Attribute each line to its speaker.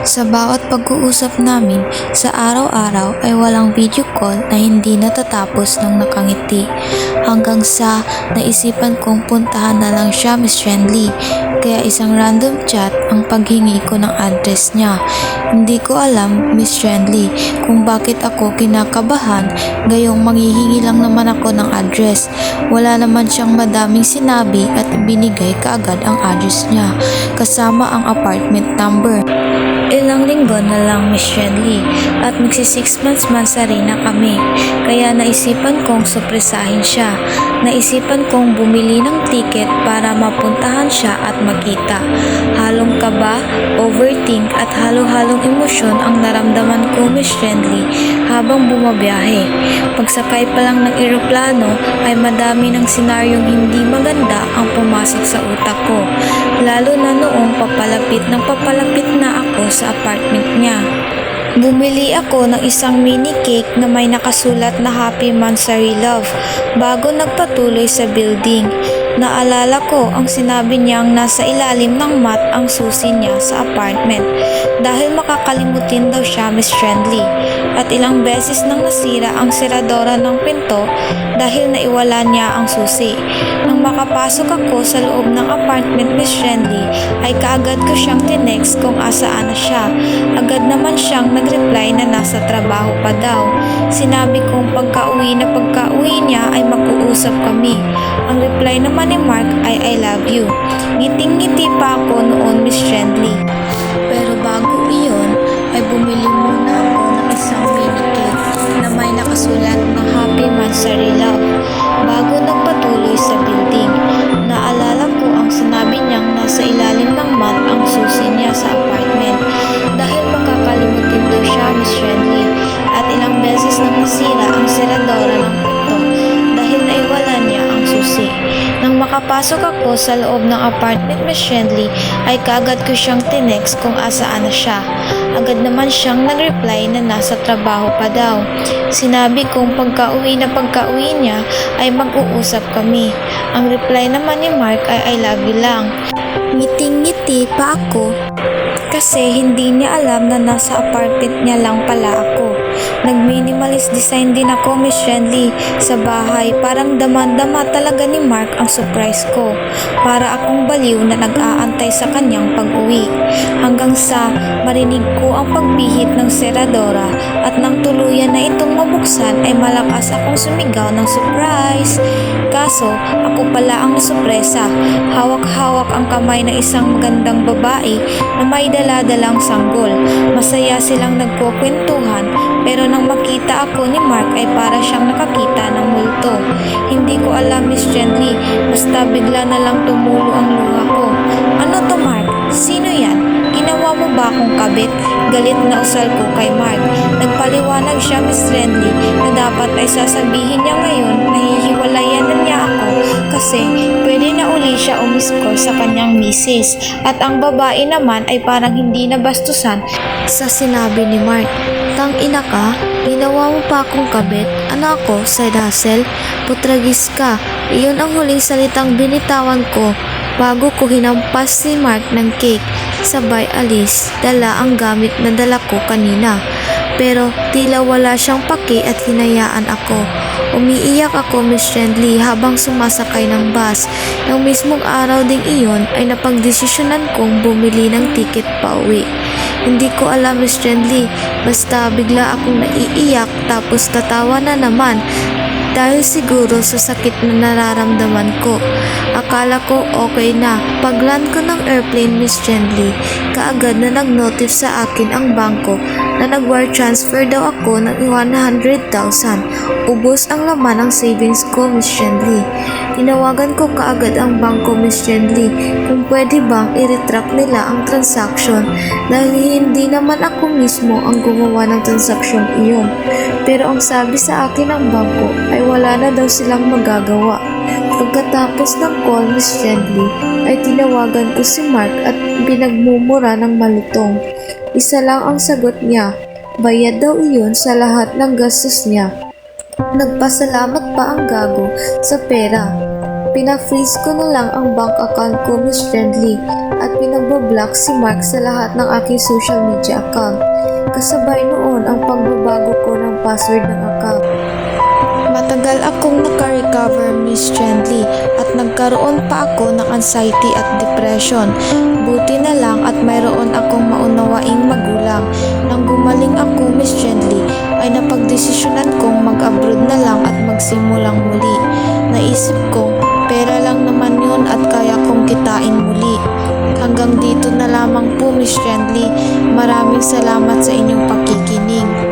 Speaker 1: Sa bawat pag-uusap namin sa araw-araw ay walang video call na hindi natatapos ng nakangiti. Hanggang sa naisipan kong puntahan na lang siya, Miss Friendly. Kaya isang random chat ang paghingi ko ng address niya. Hindi ko alam, Miss Friendly, kung bakit ako kinakabahan, gayong manghihingi lang naman ako ng address. Wala naman siyang madaming sinabi at binigay kaagad ang address niya, kasama ang apartment number. Ilang linggo na lang, Miss Friendly, at magsi 6 months na kami. Kaya naisipan kong supresahin siya. Naisipan kong bumili ng ticket para mapuntahan siya at makita. Halong kaba, overthink at halo-halong emosyon ang naramdaman ko, Miss Friendly, habang bumabiyahe. Pagsakay pa lang ng eroplano ay madami ng senaryong hindi maganda ang pumasok sa utak ko. Lalo na noong papalapit na ako sa apartment niya. Bumili ako ng isang mini cake na may nakasulat na Happy Mansari Love bago nagpatuloy sa building. Naalala ko ang sinabi niyang nasa ilalim ng mat ang susi niya sa apartment dahil makakalimutin daw siya, Miss Friendly. At ilang beses nang nasira ang seradora ng pinto dahil naiwala niya ang susi. Nang makapasok ako sa loob ng apartment, Miss Friendly, ay kaagad ko siyang tinext kung asaan na siya. Agad naman siyang nag-reply na nasa trabaho pa daw. Sinabi kong pagka-uwi niya ay mag-uusap kami. Ang reply naman ni Mark ay I love you. Ngiting-ngiti pa ako noon, Miss Friendly. Pero bago iyon ay bumili muna ako ng isang mini cake na may nakasulat na Happy Mansari Love bago nagpatuloy sa building. Naalala ko ang sinabi niyang nasa ilalim ng mat ang susi niya sa apartment dahil makakalimutin daw siya, Miss Friendly, at ilang beses nang nasira ang seradora ng pinto dahil naiwala niya ang susi. Nang makapasok ako sa loob ng apartment, Miss Friendly, ay kaagad ko siyang tinext kung asaan na siya. Agad naman siyang nag-reply na nasa trabaho pa daw. Sinabi kong pagka-uwi niya ay mag-uusap kami. Ang reply naman ni Mark ay I love you lang. Ngiting-ngiti pa ako kasi hindi niya alam na nasa apartment niya lang pala ako. Nag-minimalist design din ako, Miss Friendly, sa bahay. Parang dama-dama talaga ni Mark ang surprise ko. Para akong baliw na nag-aantay sa kanyang pag-uwi. Hanggang sa marinig ko ang pagbihit ng seradora at nang tuluyan na itong mabuksan ay malakas akong sumigaw ng surprise. Kaso, ako pala ang sorpresa. Hawak-hawak ang kamay ng isang magandang babae na may dala-dalang sanggol. Masaya silang nagkukwentuhan, pero nang makita ako ni Mark ay para siyang nakakita ng multo. Hindi ko alam, Miss Friendly, basta bigla na lang tumulo ang luha ko. Ano to, Mark? Sino yan? Ginawa mo ba akong kabit? Galit na usal ko kay Mark. Nagpaliwanag siya, Miss Friendly, na dapat ay sasabihin niya ngayon na hihiwalayan na niya ako kasi pwede na uli siya umiskor sa kanyang misis. At ang babae naman ay parang hindi nabastusan sa sinabi ni Mark. Tang ina ka, ginawa mo pa akong kabit, ano ako, side hustle, putragis ka. Iyon ang huling salitang binitawan ko bago ko hinampas si Mark ng cake. Sabay alis, dala ang gamit na dala ko kanina. Pero tila wala siyang paki at hinayaan ako. Umiiyak ako, Miss Friendly, habang sumasakay ng bus. Nang mismong araw ding iyon ay napagdesisyonan kong bumili ng ticket pa uwi. Hindi ko alam, Miss Friendly, basta bigla akong naiiyak tapos tatawa na naman dahil siguro sa sakit na nararamdaman ko. Akala ko okay na. Pag-land ko ng airplane, Miss Friendly, kaagad na nag-notif sa akin ang bangko na nag-wire transfer daw ako ng 100,000. Ubos ang laman ng savings ko, Miss Friendly. Tinawagan ko kaagad ang bangko, Miss Friendly, kung pwede bang i-retract nila ang transaction dahil hindi naman ako mismo ang gumawa ng transaction iyon. Pero ang sabi sa akin ng bangko ay wala na daw silang magagawa. Pagkatapos ng call, Miss Friendly, ay tinawagan ko si Mark at pinagmumura ng malutong. Isa lang ang sagot niya, bayad daw iyon sa lahat ng gastos niya. Nagpasalamat pa ang gago sa pera. Pina-freeze ko na lang ang bank account ko, Miss Friendly, at pinagbo-block si Mark sa lahat ng aking social media account. Kasabay noon ang pagbabago ko ng password ng account. Matagal akong naka-recover, Miss Friendly, at nagkaroon pa ako ng anxiety at depression. Buti na lang at mayroon akong maunawaing magulang. Nang gumaling ako, Miss Friendly, ay napagdesisyonan kong mag-abroad na lang at magsimulang muli. Naisip ko, pera lang naman yun at kaya kong kitain muli. Hanggang dito na lamang po, Miss Friendly. Maraming salamat sa inyong pakikinig.